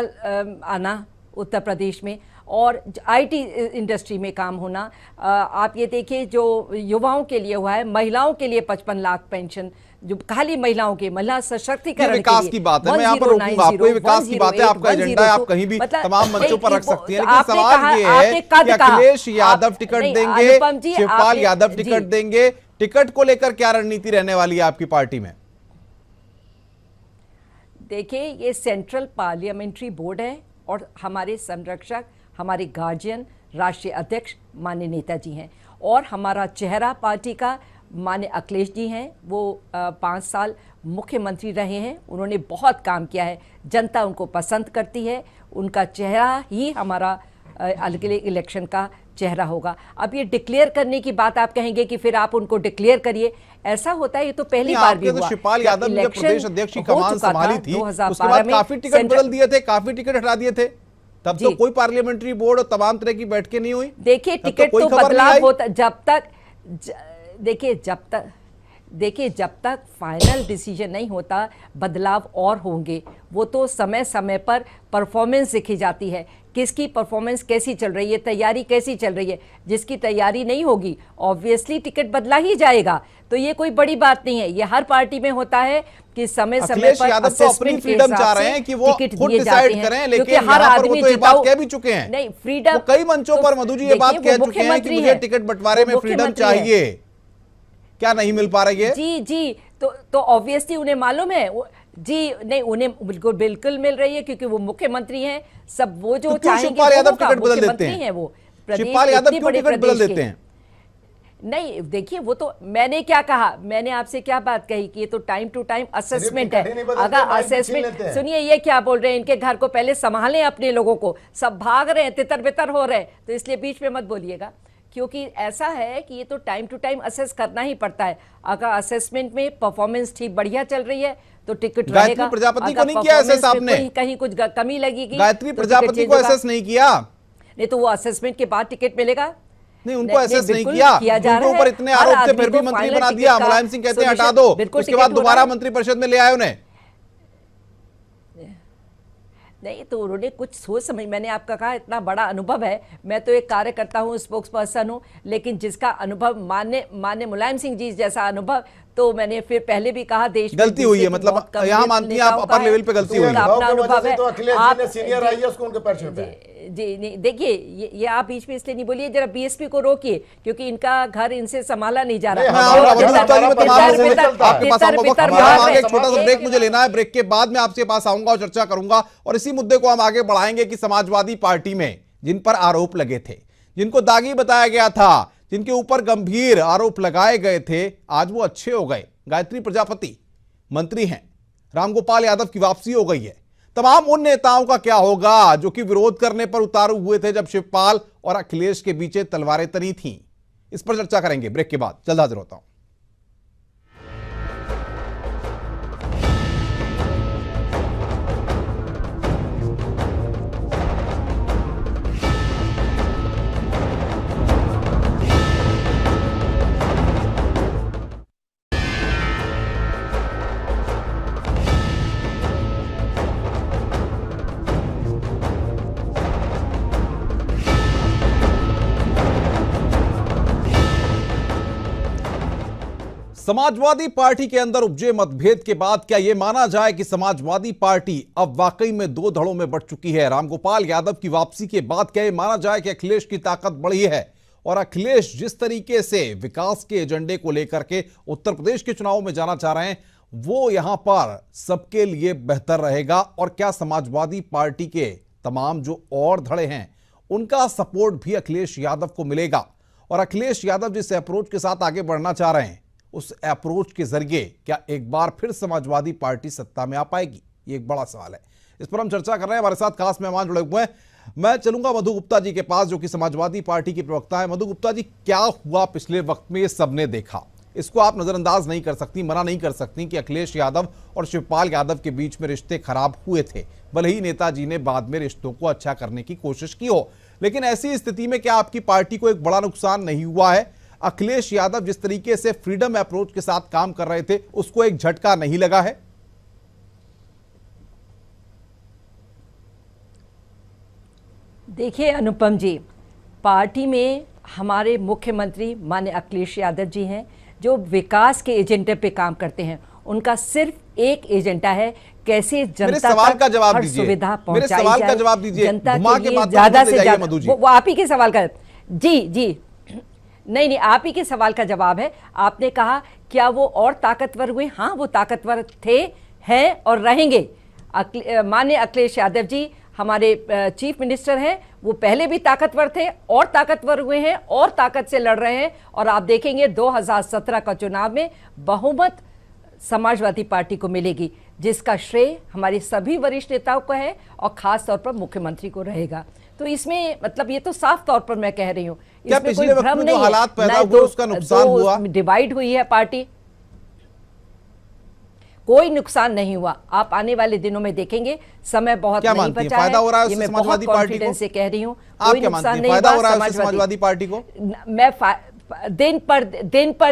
आना उत्तर प्रदेश में, और आईटी इंडस्ट्री में काम होना। आप ये देखिए जो युवाओं के लिए हुआ है, महिलाओं के लिए 55 लाख पेंशन, जो खाली महिलाओं के महिला सशक्तिकरण विकास की बात है। मैं यहाँ पर रोकूंगा आपको, ये विकास की बात है, आपका एजेंडा है, आप कहीं भी तमाम मंचों पर रख सकती हैं। लेकिन सवाल ये है कि अखिलेश यादव टिकट देंगे, शिवपाल यादव टिकट देंगे, टिकट को लेकर क्या रणनीति रहने वाली है आपकी पार्टी में? देखिए, ये सेंट्रल पार्लियामेंट्री बोर्ड है और हमारे संरक्षक, हमारे गार्जियन, राष्ट्रीय अध्यक्ष माननीय नेताजी हैं, और हमारा चेहरा पार्टी का माननीय अखिलेश जी हैं। वो 5 साल मुख्यमंत्री रहे हैं, उन्होंने बहुत काम किया है, जनता उनको पसंद करती है, उनका चेहरा ही हमारा अगले इलेक्शन का चेहरा होगा। अब ये डिक्लेयर करने की बात आप कहेंगे कि फिर आप उनको डिक्लेयर करिए, ऐसा होता है, ये तो पहली बार भी हुआ। शिवपाल यादव ने प्रदेश अध्यक्ष की कमान संभाली थी, उसके बाद काफी टिकट बदल दिए थे, काफी टिकट हटा दिए थे, तब तो कोई पार्लियामेंट्री बोर्ड और तमाम तरह की बैठकें नहीं हुई। देखिए, टिकट तो बदलाव होता जब तक फाइनल डिसीजन नहीं होता, बदलाव और होंगे। वो तो समय समय पर परफॉर्मेंस देखी जाती है, किसकी परफॉर्मेंस कैसी चल रही है, तैयारी कैसी चल रही है। जिसकी तैयारी नहीं होगी ऑब्वियसली टिकट बदला ही जाएगा। तो ये कोई बड़ी बात नहीं है, ये हर पार्टी में होता है कि समय समय पर असेसमेंट के हिसाब से टिकट दिए जाते हैं, लेकिन हर आदमी कह भी चुके हैं। नहीं, फ्रीडम कई मंचों पर मधु जी ये बात कह चुके हैं कि मुझे टिकट बंटवारे में फ्रीडम चाहिए, क्या नहीं मिल पा रही है? जी तो ऑब्वियसली उन्हें मालूम है जी, नहीं उन्हें बिल्कुल मिल रही है, क्योंकि वो मुख्यमंत्री हैं। सब वो जो चाहेंगे शिवपाल यादव टिकट बदल देते हैं, वो शिवपाल यादव क्यों टिकट बदल देते हैं? नहीं, देखिए, वो तो मैंने क्या कहा, मैंने आपसे क्या बात कही कि ये तो टाइम टू टाइम असेसमेंट है। अगर असेसमेंट, सुनिए ये क्या बोल रहे हैं, इनके घर को पहले संभालें, अपने लोगों को, सब भाग रहे हैं, तितर बितर हो रहे हैं, तो इसलिए बीच में मत बोलिएगा। क्योंकि ऐसा है कि ये तो टाइम टू टाइम असेस करना ही पड़ता है। अगर असेसमेंट में परफॉर्मेंस ठीक बढ़िया चल रही है तो टिकट रहेगा। प्रजापति को नहीं किया असेस आपने? कहीं कुछ कमी लगेगी, गायत्री प्रजापति को असेस नहीं किया? नहीं तो वो असेसमेंट के बाद टिकट मिलेगा। नहीं, उनको असेस नहीं किया। उनके ऊपर इतने आरोप थे, फिर भी मंत्री बना दिया। मुलायम सिंह कहते हैं हटा दो, उसके बाद दोबारा मंत्रिपरिषद में ले आए उन्हें। नहीं तो उन्होंने कुछ सोच समझ, मैंने आपका कहा इतना बड़ा अनुभव है, मैं तो एक कार्यकर्ता हूँ, स्पोक्स पर्सन हूँ, लेकिन जिसका अनुभव मान्य मुलायम सिंह जी जैसा अनुभव, तो मैंने फिर पहले भी कहा देश गलती हुई है, मतलब यहाँ मानती हैं आप अपर लेवल पे गलती हुई है। अपना अनुभव है, आप सीनियर आईएएस को उनके पैर छूते हैं। जी नहीं, देखिए ये आप बीच में इसलिए नहीं बोलिए, जरा बीएसपी को रोकिए, क्योंकि इनका घर इनसे संभाला नहीं जा रहा। एक छोटा सा ब्रेक मुझे लेना है, ब्रेक के बाद मैं आपसे पास आऊंगा और चर्चा करूंगा और इसी मुद्दे को हम आगे बढ़ाएंगे कि समाजवादी पार्टी में जिन पर आरोप लगे थे, जिनको दागी बताया गया था, जिनके ऊपर गंभीर आरोप लगाए गए थे, आज वो अच्छे हो गए। गायत्री प्रजापति मंत्री हैं, रामगोपाल यादव की वापसी हो गई है। तमाम उन नेताओं का क्या होगा जो कि विरोध करने पर उतारू हुए थे जब शिवपाल और अखिलेश के बीच तलवारें तनी थीं? इस पर चर्चा करेंगे ब्रेक के बाद। जल्द हाजिर होता हूं। समाजवादी पार्टी के अंदर उपजे मतभेद के बाद क्या यह माना जाए कि समाजवादी पार्टी अब वाकई में दो धड़ों में बंट चुकी है? रामगोपाल यादव की वापसी के बाद क्या यह माना जाए कि अखिलेश की ताकत बढ़ी है और अखिलेश जिस तरीके से विकास के एजेंडे को लेकर के उत्तर प्रदेश के चुनाव में जाना चाह रहे हैं, वो यहां पर सबके लिए बेहतर रहेगा? और क्या समाजवादी पार्टी के तमाम जो और धड़े हैं उनका सपोर्ट भी अखिलेश यादव को मिलेगा? और अखिलेश यादव जिस अप्रोच के साथ आगे बढ़ना चाह रहे हैं, उस अप्रोच के जरिए क्या एक बार फिर समाजवादी पार्टी सत्ता में आ पाएगी? ये एक बड़ा सवाल है। इस पर हम चर्चा कर रहे हैं। हमारे साथ खास मेहमान जुड़े हुए हैं। मैं चलूंगा मधु गुप्ता जी के पास, जो कि समाजवादी पार्टी की प्रवक्ता है। मधु गुप्ता जी, क्या हुआ पिछले वक्त में? ये सबने देखा, इसको आप नजरअंदाज नहीं कर सकती, मना नहीं कर सकती कि अखिलेश यादव और शिवपाल यादव के बीच में रिश्ते खराब हुए थे, भले ही नेताजी ने बाद में रिश्तों को अच्छा करने की कोशिश की हो। लेकिन ऐसी स्थिति में क्या आपकी पार्टी को एक बड़ा नुकसान नहीं हुआ है? अखिलेश यादव जिस तरीके से फ्रीडम अप्रोच के साथ काम कर रहे थे, उसको एक झटका नहीं लगा है? देखिए अनुपम जी, पार्टी में हमारे मुख्यमंत्री माननीय अखिलेश यादव जी हैं, जो विकास के एजेंडे पे काम करते हैं। उनका सिर्फ एक एजेंडा है, कैसे जनता तक हर सुविधा पहुंचाई जाए, जनता के लिए ज्यादा से ज्यादा। वो आप ही के सवाल का जी नहीं, आप ही के सवाल का जवाब है। आपने कहा क्या वो और ताकतवर हुए? हाँ, वो ताकतवर थे, हैं और रहेंगे। माननीय अखिलेश यादव जी हमारे चीफ मिनिस्टर हैं, वो पहले भी ताकतवर थे और ताकतवर हुए हैं और ताकत से लड़ रहे हैं। और आप देखेंगे 2017 का चुनाव में बहुमत समाजवादी पार्टी को मिलेगी, जिसका श्रेय हमारे सभी वरिष्ठ नेताओं को है और खास तौर पर मुख्यमंत्री को रहेगा। तो इसमें मतलब ये तो साफ तौर पर मैं कह रही हूँ, इसमें कोई भ्रम नहीं है। हालात पैदा हुए, उसका नुकसान हुआ, डिवाइड हुई है पार्टी, कोई नुकसान नहीं हुआ। आप आने वाले दिनों में देखेंगे, समय बहुत नहीं बचा है, ये मैं बहुत कॉन्फिडेंस से कह रही हूँ। कोई नुकसान नहीं हुआ समाजवादी पार्टी को। मैं दिन पर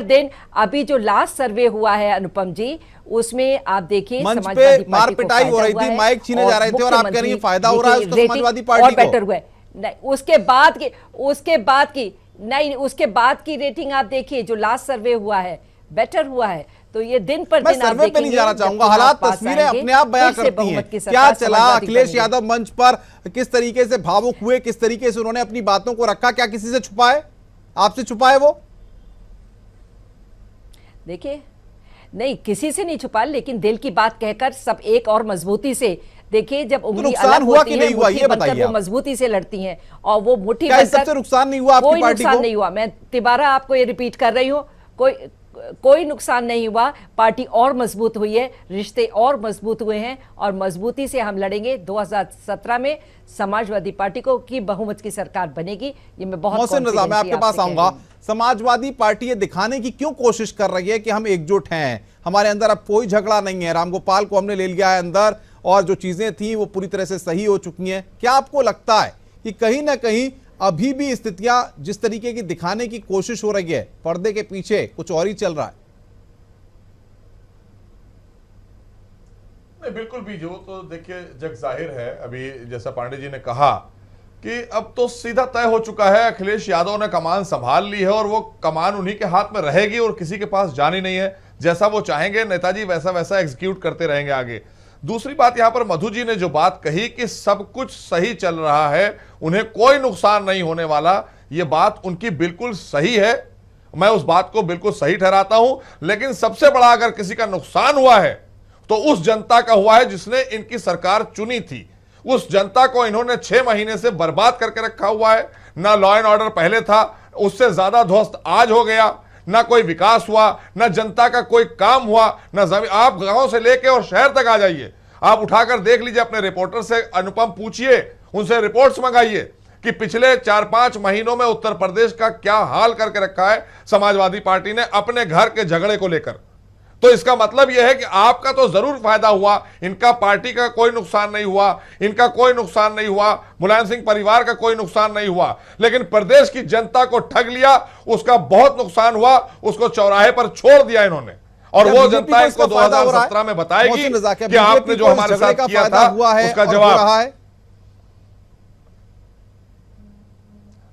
दिन अभी जो लास्ट सर्वे हुआ है अनुपम जी, उसमें आप देखिए समाजवादी पार्टी को पिटाई हो रही थी, माइक छीने जा रहे थे और आप कह रही हैं फायदा हो रहा है उसका समाजवादी पार्टी को। बेटर हुआ नहीं, उसके बाद की रेटिंग आप देखिए, जो लास्ट सर्वे हुआ है बेटर हुआ है। तो ये दिन पर दिन सर्वे पे नहीं जाना चाहूंगा, हालात तस्वीरें अपने आप बयां करती हैं। क्या चला? अखिलेश यादव मंच पर किस तरीके से भावुक हुए, किस तरीके से उन्होंने अपनी बातों को रखा? क्या किसी से छुपाए? आपसे छुपाए? वो देखिए नहीं, किसी से नहीं छुपा, लेकिन दिल की बात कहकर सब एक और मजबूती से देखिए, जब उंगली अलग होती है, मुट्ठी बनकर वो मजबूती से लड़ती हैं और वो मुट्ठी बनकर। नुकसान नहीं हुआ आपकी पार्टी को? नुकसान नहीं हुआ। मैं दोबारा आपको ये रिपीट कर रही हूँ, कोई कोई नुकसान नहीं हुआ, पार्टी और मजबूत हुई है, रिश्ते और मजबूत हुए हैं और मजबूती से हम लड़ेंगे। 2017 में समाजवादी पार्टी को की बहुमत की सरकार बनेगी, ये मैं बहुत मोहसिन रजा, मैं आपके पास आऊंगा। समाजवादी पार्टी ये दिखाने की क्यों कोशिश कर रही है कि हम एकजुट हैं, हमारे अंदर अब कोई झगड़ा नहीं है, रामगोपाल को हमने ले लिया है अंदर और जो चीजें थी वो पूरी तरह से सही हो चुकी हैं? क्या आपको लगता है कि कहीं ना कहीं अभी भी स्थितियां जिस तरीके की दिखाने की कोशिश हो रही है, पर्दे के पीछे कुछ और ही चल रहा है? नहीं, बिल्कुल भी जो तो देखिए जग जाहिर है। अभी जैसा पांडे जी ने कहा कि अब तो सीधा तय हो चुका है, अखिलेश यादव ने कमान संभाल ली है और वो कमान उन्हीं के हाथ में रहेगी और किसी के पास जानी नहीं है। जैसा वो चाहेंगे नेताजी वैसा वैसा एग्जीक्यूट करते रहेंगे आगे। दूसरी बात यहां पर मधु जी ने जो बात कही कि सब कुछ सही चल रहा है, उन्हें कोई नुकसान नहीं होने वाला, ये बात उनकी बिल्कुल सही है, मैं उस बात को बिल्कुल सही ठहराता हूं। लेकिन सबसे बड़ा अगर किसी का नुकसान हुआ है तो उस जनता का हुआ है जिसने इनकी सरकार चुनी थी। उस जनता को इन्होंने 6 महीने से बर्बाद करके रखा हुआ है। ना लॉ एंड ऑर्डर पहले था, उससे ज्यादा ध्वस्त आज हो गया, ना कोई विकास हुआ, ना जनता का कोई काम हुआ, ना जमीन। आप गांव से लेके और शहर तक आ जाइए, आप उठाकर देख लीजिए, अपने रिपोर्टर से अनुपम पूछिए, उनसे रिपोर्ट्स मंगाइए कि पिछले 4-5 महीनों में उत्तर प्रदेश का क्या हाल करके रखा है समाजवादी पार्टी ने अपने घर के झगड़े को लेकर। तो इसका मतलब यह है कि आपका तो जरूर फायदा हुआ, इनका पार्टी का कोई नुकसान नहीं हुआ, इनका कोई नुकसान नहीं हुआ, मुलायम सिंह परिवार का कोई नुकसान नहीं हुआ, लेकिन प्रदेश की जनता को ठग लिया, उसका बहुत नुकसान हुआ, उसको चौराहे पर छोड़ दिया इन्होंने। और वो जनता इसको 2017 में बताएगी कि आपने जो हमारे साथ किया था उसका जवाब है।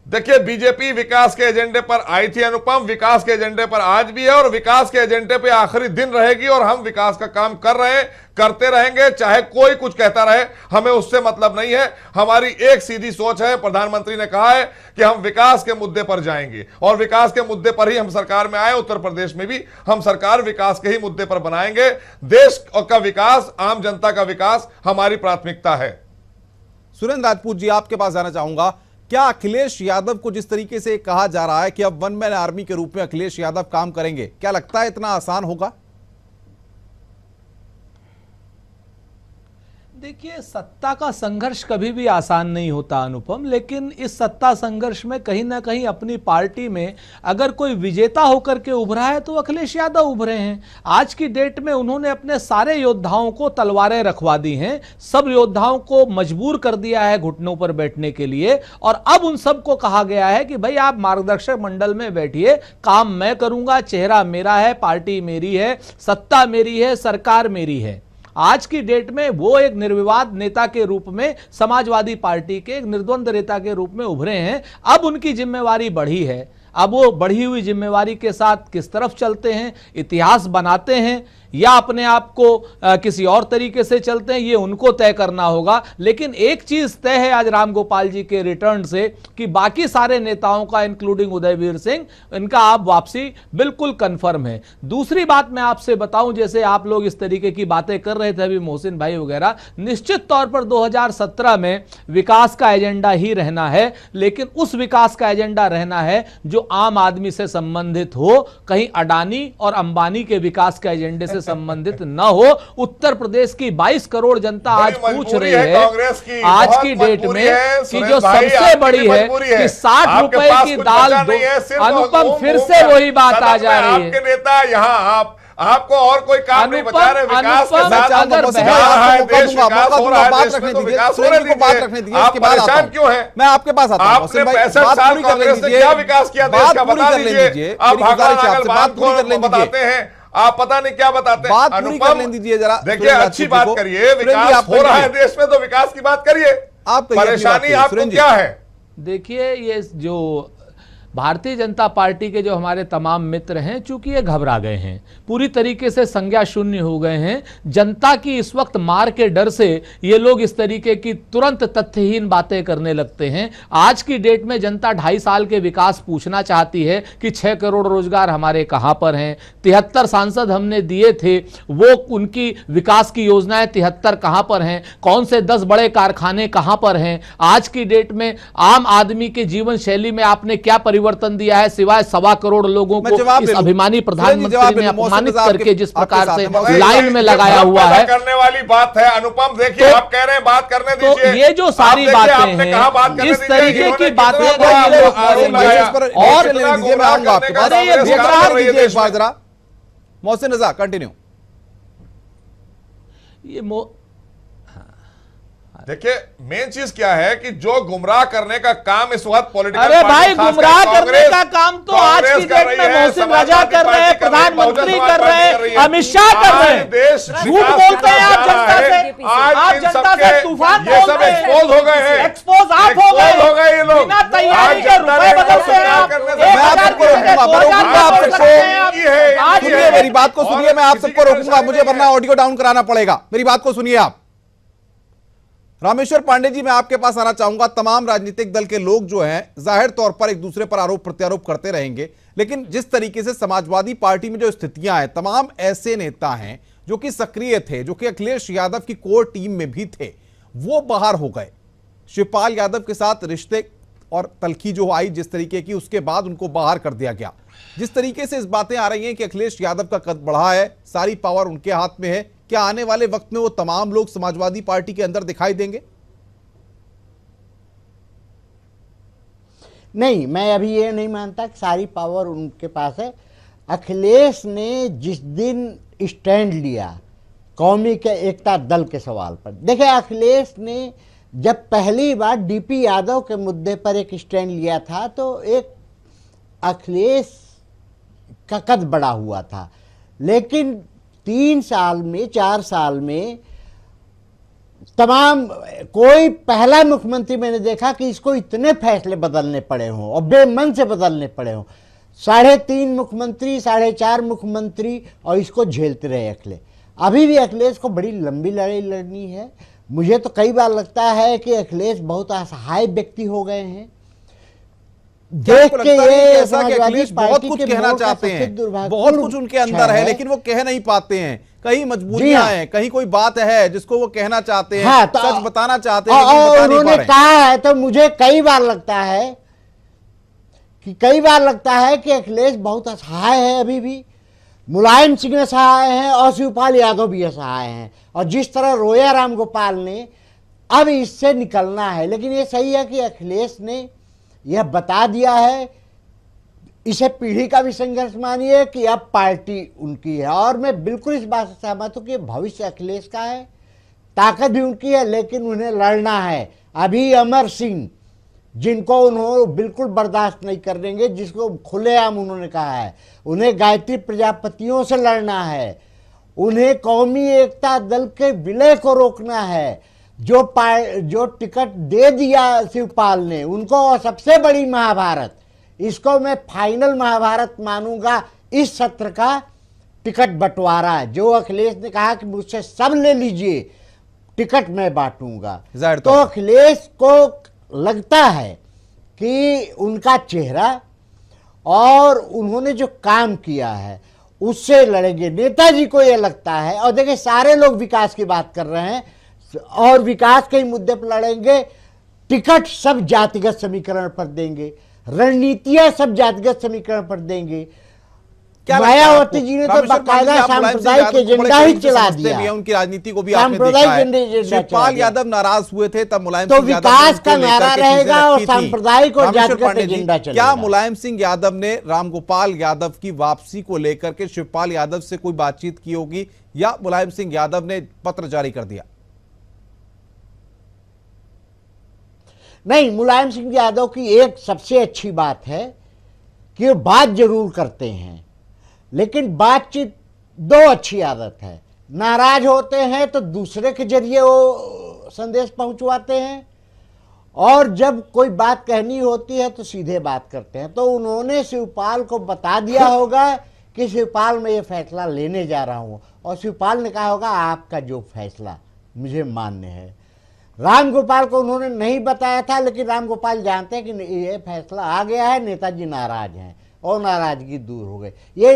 देखिए, बीजेपी विकास के एजेंडे पर आई थी अनुपम, विकास के एजेंडे पर आज भी है और विकास के एजेंडे पे आखिरी दिन रहेगी और हम विकास का काम कर रहे हैं, करते रहेंगे, चाहे कोई कुछ कहता रहे, हमें उससे मतलब नहीं है। हमारी एक सीधी सोच है, प्रधानमंत्री ने कहा है कि हम विकास के मुद्दे पर जाएंगे और विकास के मुद्दे पर ही हम सरकार में आए। उत्तर प्रदेश में भी हम सरकार विकास के ही मुद्दे पर बनाएंगे। देश का विकास, आम जनता का विकास हमारी प्राथमिकता है। सुरेंद्र राजपूत जी, आपके पास जाना चाहूंगा। क्या अखिलेश यादव को जिस तरीके से कहा जा रहा है कि अब वन मैन आर्मी के रूप में अखिलेश यादव काम करेंगे, क्या लगता है इतना आसान होगा? देखिए, सत्ता का संघर्ष कभी भी आसान नहीं होता अनुपम, लेकिन इस सत्ता संघर्ष में कहीं ना कहीं अपनी पार्टी में अगर कोई विजेता होकर के उभरा है तो अखिलेश यादव उभरे हैं। आज की डेट में उन्होंने अपने सारे योद्धाओं को तलवारें रखवा दी हैं, सब योद्धाओं को मजबूर कर दिया है घुटनों पर बैठने के लिए, और अब उन सबको कहा गया है कि भाई आप मार्गदर्शक मंडल में बैठिए, काम मैं करूंगा, चेहरा मेरा है, पार्टी मेरी है, सत्ता मेरी है, सरकार मेरी है। आज की डेट में वो एक निर्विवाद नेता के रूप में, समाजवादी पार्टी के एक निर्द्वंद नेता के रूप में उभरे हैं। अब उनकी जिम्मेवारी बढ़ी है, अब वो बढ़ी हुई जिम्मेवारी के साथ किस तरफ चलते हैं, इतिहास बनाते हैं या अपने आप को किसी और तरीके से चलते हैं, ये उनको तय करना होगा। लेकिन एक चीज तय है आज रामगोपाल जी के रिटर्न से कि बाकी सारे नेताओं का, इंक्लूडिंग उदयवीर सिंह, इनका आप वापसी बिल्कुल कंफर्म है। दूसरी बात मैं आपसे बताऊं, जैसे आप लोग इस तरीके की बातें कर रहे थे अभी, मोहसिन भाई वगैरह, निश्चित तौर पर 2017 में विकास का एजेंडा ही रहना है, लेकिन उस विकास का एजेंडा रहना है जो आम आदमी से संबंधित हो, कहीं अडानी और अंबानी के विकास के एजेंडे से संबंधित न हो। उत्तर प्रदेश की 22 करोड़ जनता आज पूछ रही है आज की डेट में कि जो सबसे बड़ी है कि 60 रुपए की दाल दो। अनुपम, फिर से वही बात आ जा रही है। आपके नेता यहाँ आपको और कोई काम नहीं बचा रहे, विकास के साथ अगर आप परेशान क्यों हैं? मैं आपके पास आता हूं। आपने 65 साल कांग्रेस ने क्या विकास किया देश का बता दीजिए। आप बात को बताते हैं, आप पता नहीं क्या बताते हैं। बात पूरी कर लेने दीजिए जरा। देखिए, अच्छी बात करिए, विकास हो रहा है देश में तो विकास की बात करिए। आप परेशानी आपको क्या है? देखिए, ये जो भारतीय जनता पार्टी के जो हमारे तमाम मित्र हैं, चूंकि ये घबरा गए हैं, पूरी तरीके से संज्ञा शून्य हो गए हैं। जनता की इस वक्त मार के डर से ये लोग इस तरीके की तुरंत तथ्यहीन बातें करने लगते हैं। आज की डेट में जनता 2.5 साल के विकास पूछना चाहती है कि 6 करोड़ रोजगार हमारे कहां पर हैं, 73 सांसद हमने दिए थे, वो उनकी विकास की योजनाएं 73 कहां पर हैं, कौन से 10 बड़े कारखाने कहां पर हैं। आज की डेट में आम आदमी के जीवन शैली में आपने क्या परिवर्तन परिवर्तन दिया है, सिवाय 1.25 करोड़ लोगों को इस अभिमानी प्रधानमंत्री ने अपमानित करके जिस प्रकार से लाइन में लगाया हुआ है। करने वाली बात है अनुपम, देखिए आप कह रहे हैं बात करने दीजिए। तो ये जो सारी बातें हैं, इस तरीके की बातें और मोहसिन रजा कंटिन्यू। ये देखिए मेन चीज क्या है कि जो गुमराह करने का काम इस वक्त पॉलिटिकल, अरे भाई गुमराह करने का काम तो आज की डेट में मोहसिन रजा कर रहे हैं, प्रधानमंत्री कर रहे हैं, अमित शाह कर रहे हैं। झूठ बोलते हैं आप जनता से, आप जनता से तूफान बोलते हैं। एक्सपोज हो गए हैं, एक्सपोज आप हो गए ये लोग। बिना तैयारी के रुपए बदलते हैं आप। मेरी बात को सुनिए, मैं आप सबको रोकूंगा, मुझे वरना ऑडियो डाउन कराना पड़ेगा। मेरी बात को सुनिए आप। रामेश्वर पांडे जी, मैं आपके पास आना चाहूंगा। तमाम राजनीतिक दल के लोग जो हैं जाहिर तौर पर एक दूसरे पर आरोप प्रत्यारोप करते रहेंगे, लेकिन जिस तरीके से समाजवादी पार्टी में जो स्थितियां हैं, तमाम ऐसे नेता हैं जो कि सक्रिय थे, जो कि अखिलेश यादव की कोर टीम में भी थे, वो बाहर हो गए। शिवपाल यादव के साथ रिश्ते और तलखी जो आई जिस तरीके की, उसके बाद उनको बाहर कर दिया गया। जिस तरीके से इस बातें आ रही हैं कि अखिलेश यादव का कद बढ़ा है, सारी पावर उनके हाथ में है, क्या आने वाले वक्त में वो तमाम लोग समाजवादी पार्टी के अंदर दिखाई देंगे? नहीं, मैं अभी ये नहीं मानता कि सारी पावर उनके पास है। अखिलेश ने जिस दिन स्टैंड लिया कौमी के एकता दल के सवाल पर, देखिए अखिलेश ने जब पहली बार डीपी यादव के मुद्दे पर एक स्टैंड लिया था तो एक अखिलेश का कद बढ़ा हुआ था, लेकिन 3 साल में 4 साल में तमाम कोई पहला मुख्यमंत्री मैंने देखा कि इसको इतने फैसले बदलने पड़े हों और बेमन से बदलने पड़े हों। 3.5 मुख्यमंत्री, 4.5 मुख्यमंत्री, और इसको झेलते रहे अखिलेश। अभी भी अखिलेश को बड़ी लंबी लड़ाई लड़नी है। मुझे तो कई बार लगता है कि अखिलेश बहुत असहाय व्यक्ति हो गए हैं। देख के ये अखिलेश बहुत कुछ कहना चाहते हैं, बहुत कुछ उनके अंदर है, लेकिन वो कह नहीं पाते हैं। कहीं मजबूरियां हैं, कहीं कोई बात है जिसको वो कहना चाहते हैं, हाँ, सच बताना चाहते हैं, और उन्होंने कहा है। तो मुझे कई बार लगता है कि अखिलेश बहुत असहाय है। अभी भी मुलायम सिंह असहाय हैं और शिवपाल यादव भी असहाय हैं, और जिस तरह रोया राम गोपाल ने, अब इससे निकलना है। लेकिन ये सही है कि अखिलेश ने यह बता दिया है, इसे पीढ़ी का भी संघर्ष मानिए कि अब पार्टी उनकी है। और मैं बिल्कुल इस बात से सहमत हूं कि भविष्य अखिलेश का है, ताकत भी उनकी है, लेकिन उन्हें लड़ना है। अभी अमर सिंह, जिनको उन्होंने बिल्कुल बर्दाश्त नहीं कर देंगे, जिसको खुलेआम उन्होंने कहा है, उन्हें गायत्री प्रजापतियों से लड़ना है, उन्हें कौमी एकता दल के विलय को रोकना है। जो टिकट दे दिया शिवपाल ने उनको, सबसे बड़ी महाभारत, इसको मैं फाइनल महाभारत मानूंगा, इस सत्र का टिकट बंटवारा। जो अखिलेश ने कहा कि मुझसे सब ले लीजिए, टिकट मैं बांटूंगा, तो अखिलेश को लगता है कि उनका चेहरा और उन्होंने जो काम किया है उससे लड़ेंगे। नेताजी को यह लगता है, और देखिए सारे लोग विकास की बात कर रहे हैं और विकास के मुद्दे पर लड़ेंगे। टिकट सब जातिगत समीकरण पर देंगे, रणनीतियां सब जातिगत समीकरण पर देंगे। मायावती जी ने तो बाकायदा सांप्रदायिक एजेंडा ही चला दिया। उनकी राजनीति को भी आपने देखा है। शिवपाल यादव नाराज हुए थे, तब मुलायम सिंह यादव विकास का नारा रहेगा और सांप्रदायिक और जातिगत एजेंडा चलेगा। क्या मुलायम सिंह यादव ने रामगोपाल यादव की वापसी को लेकर के शिवपाल यादव से कोई बातचीत की होगी, या मुलायम सिंह यादव ने पत्र जारी कर दिया? नहीं, मुलायम सिंह यादव की एक सबसे अच्छी बात है कि वो बात जरूर करते हैं, लेकिन बातचीत 2 अच्छी आदत है। नाराज होते हैं तो दूसरे के जरिए वो संदेश पहुंचवाते हैं, और जब कोई बात कहनी होती है तो सीधे बात करते हैं। तो उन्होंने शिवपाल को बता दिया होगा कि शिवपाल मैं ये फैसला लेने जा रहा हूं, और शिवपाल ने कहा होगा आपका जो फैसला मुझे मान्य है। रामगोपाल को उन्होंने नहीं बताया था, लेकिन रामगोपाल जानते हैं कि ये फैसला आ गया है, नेताजी नाराज हैं, और नाराजगी दूर हो गई। ये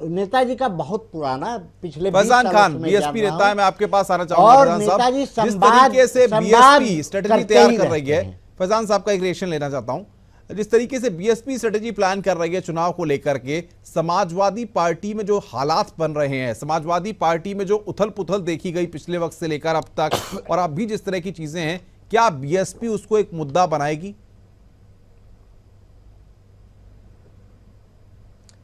नेताजी का बहुत पुराना, पिछले फैजान खान बीएसपी रहता है, मैं आपके पास आना चाहूंगा। और नेताजी जिस तरीके से बीएसपी स्ट्रेटजी तैयार कर रही है, फैजान साहब का एक रिएक्शन लेना चाहता हूं। जिस तरीके से बीएसपी स्ट्रेटेजी प्लान कर रही है चुनाव को लेकर के, समाजवादी पार्टी में जो हालात बन रहे हैं, समाजवादी पार्टी में जो उथल पुथल देखी गई पिछले वक्त से लेकर अब तक, और अब भी जिस तरह की चीजें हैं, क्या बीएसपी उसको एक मुद्दा बनाएगी?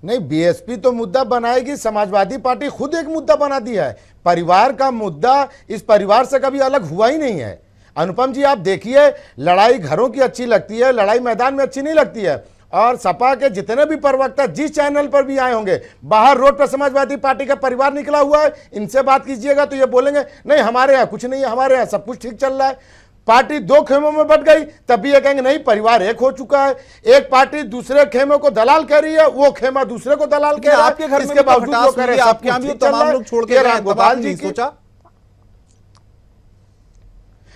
नहीं, बीएसपी तो मुद्दा बनाएगी, समाजवादी पार्टी खुद एक मुद्दा बना दिया है। परिवार का मुद्दा इस परिवार से कभी अलग हुआ ही नहीं है। अनुपम जी, आप देखिए, लड़ाई घरों की अच्छी लगती है, लड़ाई मैदान में अच्छी नहीं लगती है। और सपा के जितने भी प्रवक्ता जिस चैनल पर भी आए होंगे, बाहर रोड पर समाजवादी पार्टी का परिवार निकला हुआ है, इनसे बात कीजिएगा तो ये बोलेंगे नहीं हमारे यहाँ कुछ नहीं है, हमारे यहाँ सब कुछ ठीक चल रहा है। पार्टी दो खेमों में बट गई तब भी ये कहेंगे नहीं परिवार एक हो चुका है। एक पार्टी दूसरे खेमे को दलाल कह रही है, वो खेमा दूसरे को दलाल कह रहा है। आपके घर इसके बावजूद वो कह रहे हैं आपके यहाँ भी तमाम लोग छोड़ के राम गोपाल जी सोचा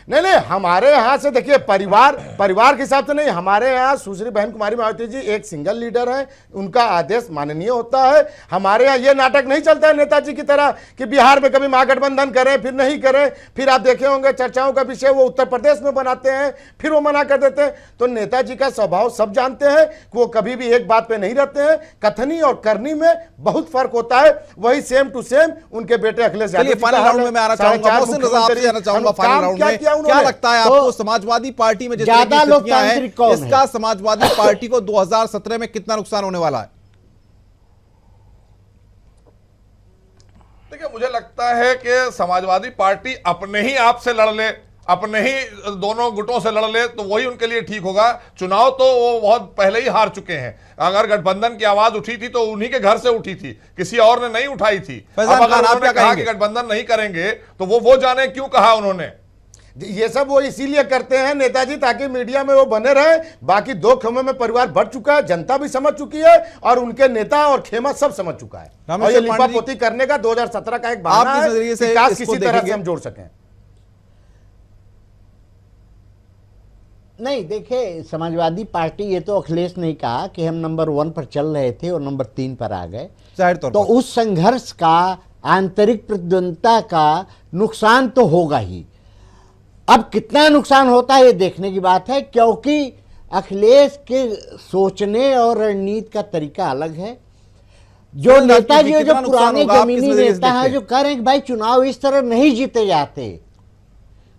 नहीं, हमारे यहाँ से देखिए, परिवार के हिसाब से नहीं, हमारे यहाँ सुश्री बहन कुमारी मायावती जी एक सिंगल लीडर है, उनका आदेश माननीय होता है। हमारे यहाँ ये नाटक नहीं चलता है नेताजी की तरह कि बिहार में कभी महागठबंधन करें फिर नहीं करें, फिर आप देखे होंगे चर्चाओं का विषय वो उत्तर प्रदेश में बनाते हैं, फिर वो मना कर देते हैं। तो नेताजी का स्वभाव सब जानते हैं कि वो कभी भी एक बात पे नहीं रहते हैं। कथनी और करनी में बहुत फर्क होता है, वही सेम टू सेम उनके बेटे अखिलेश यादव। क्या लगता है आपको, समाजवादी पार्टी में ज्यादा लोकतांत्रिक कौन है? इसका समाजवादी पार्टी को 2017 में कितना नुकसान होने वाला है? देखिए, मुझे लगता है कि समाजवादी पार्टी अपने ही आप से लड़ ले, अपने ही दोनों गुटों से लड़ ले तो वही उनके लिए ठीक होगा। चुनाव तो वो बहुत पहले ही हार चुके हैं। अगर गठबंधन की आवाज उठी थी तो उन्हीं के घर से उठी थी, किसी और ने नहीं उठाई थी। अब अगर उन्होंने कहा कि गठबंधन नहीं करेंगे तो वो जाने क्यों कहा उन्होंने। ये सब वो इसीलिए करते हैं नेताजी, ताकि मीडिया में वो बने रहे। बाकी दो खेमों में परिवार बढ़ चुका है, जनता भी समझ चुकी है और उनके नेता और खेमा सब समझ चुका है। और ये लिपापोती करने का 2017 का एक बहाना है कि काश किसी तरह से हम जोड़ सकें। नहीं, देखिए, समाजवादी पार्टी, ये तो अखिलेश ने कहा कि हम नंबर 1 पर चल रहे थे और नंबर 3 पर आ गए। तो उस संघर्ष का, आंतरिक प्रतिद्वंदता का नुकसान तो होगा ही। अब कितना नुकसान होता है ये देखने की बात है, क्योंकि अखिलेश के सोचने और रणनीति का तरीका अलग है। जो नेताजी, जो पुराने जमीनी नेता हैं, जो कह रहे हैं कि भाई चुनाव इस तरह नहीं जीते जाते।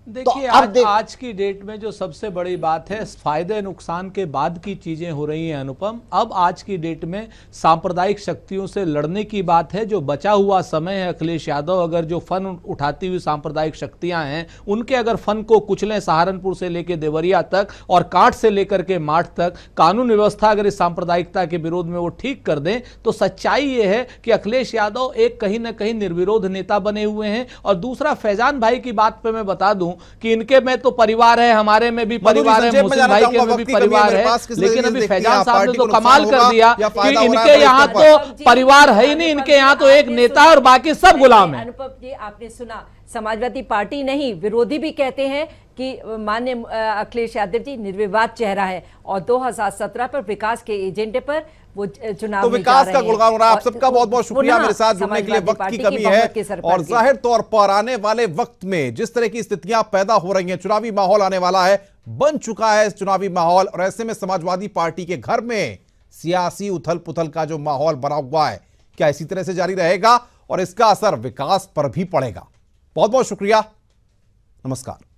देखिए, आज की डेट में जो सबसे बड़ी बात है, फायदे नुकसान के बाद की चीजें हो रही हैं अनुपम। अब आज की डेट में सांप्रदायिक शक्तियों से लड़ने की बात है। जो बचा हुआ समय है, अखिलेश यादव अगर जो फन उठाती हुई सांप्रदायिक शक्तियां हैं, उनके अगर फन को कुचलें, सहारनपुर से लेकर देवरिया तक और कांट से लेकर के माठ तक, कानून व्यवस्था अगर इस सांप्रदायिकता के विरोध में वो ठीक कर दें, तो सच्चाई ये है कि अखिलेश यादव एक कहीं ना कहीं निर्विरोध नेता बने हुए हैं। और दूसरा, फैजान भाई की बात पे मैं बता दूं कि इनके में तो परिवार है, हमारे में भी परिवार है, मोहसिन भाई के में भी परिवार है, लेकिन अभी फैजान साहब ने तो कमाल कर दिया कि इनके यहाँ तो परिवार है ही नहीं, इनके यहाँ तो एक नेता और बाकी सब गुलाम है। अनुपम जी, आपने सुना, समाजवादी पार्टी नहीं, विरोधी भी कहते हैं कि माननीय अखिलेश यादव जी निर्विवाद चेहरा है और 2017 पर विकास के एजेंडे पर वो चुनाव तो विकास का गुणगान हो रहा है। आप सबका बहुत बहुत शुक्रिया मेरे साथ जुड़ने के लिए। वक्त की कमी है और जाहिर तौर पर आने वाले वक्त में जिस तरह की स्थितियां पैदा हो रही हैं, चुनावी माहौल आने वाला है, बन चुका है चुनावी माहौल, और ऐसे में समाजवादी पार्टी के घर में सियासी उथल पुथल का जो माहौल बना हुआ है, क्या इसी तरह से जारी रहेगा और इसका असर विकास पर भी पड़ेगा? बहुत बहुत शुक्रिया, नमस्कार।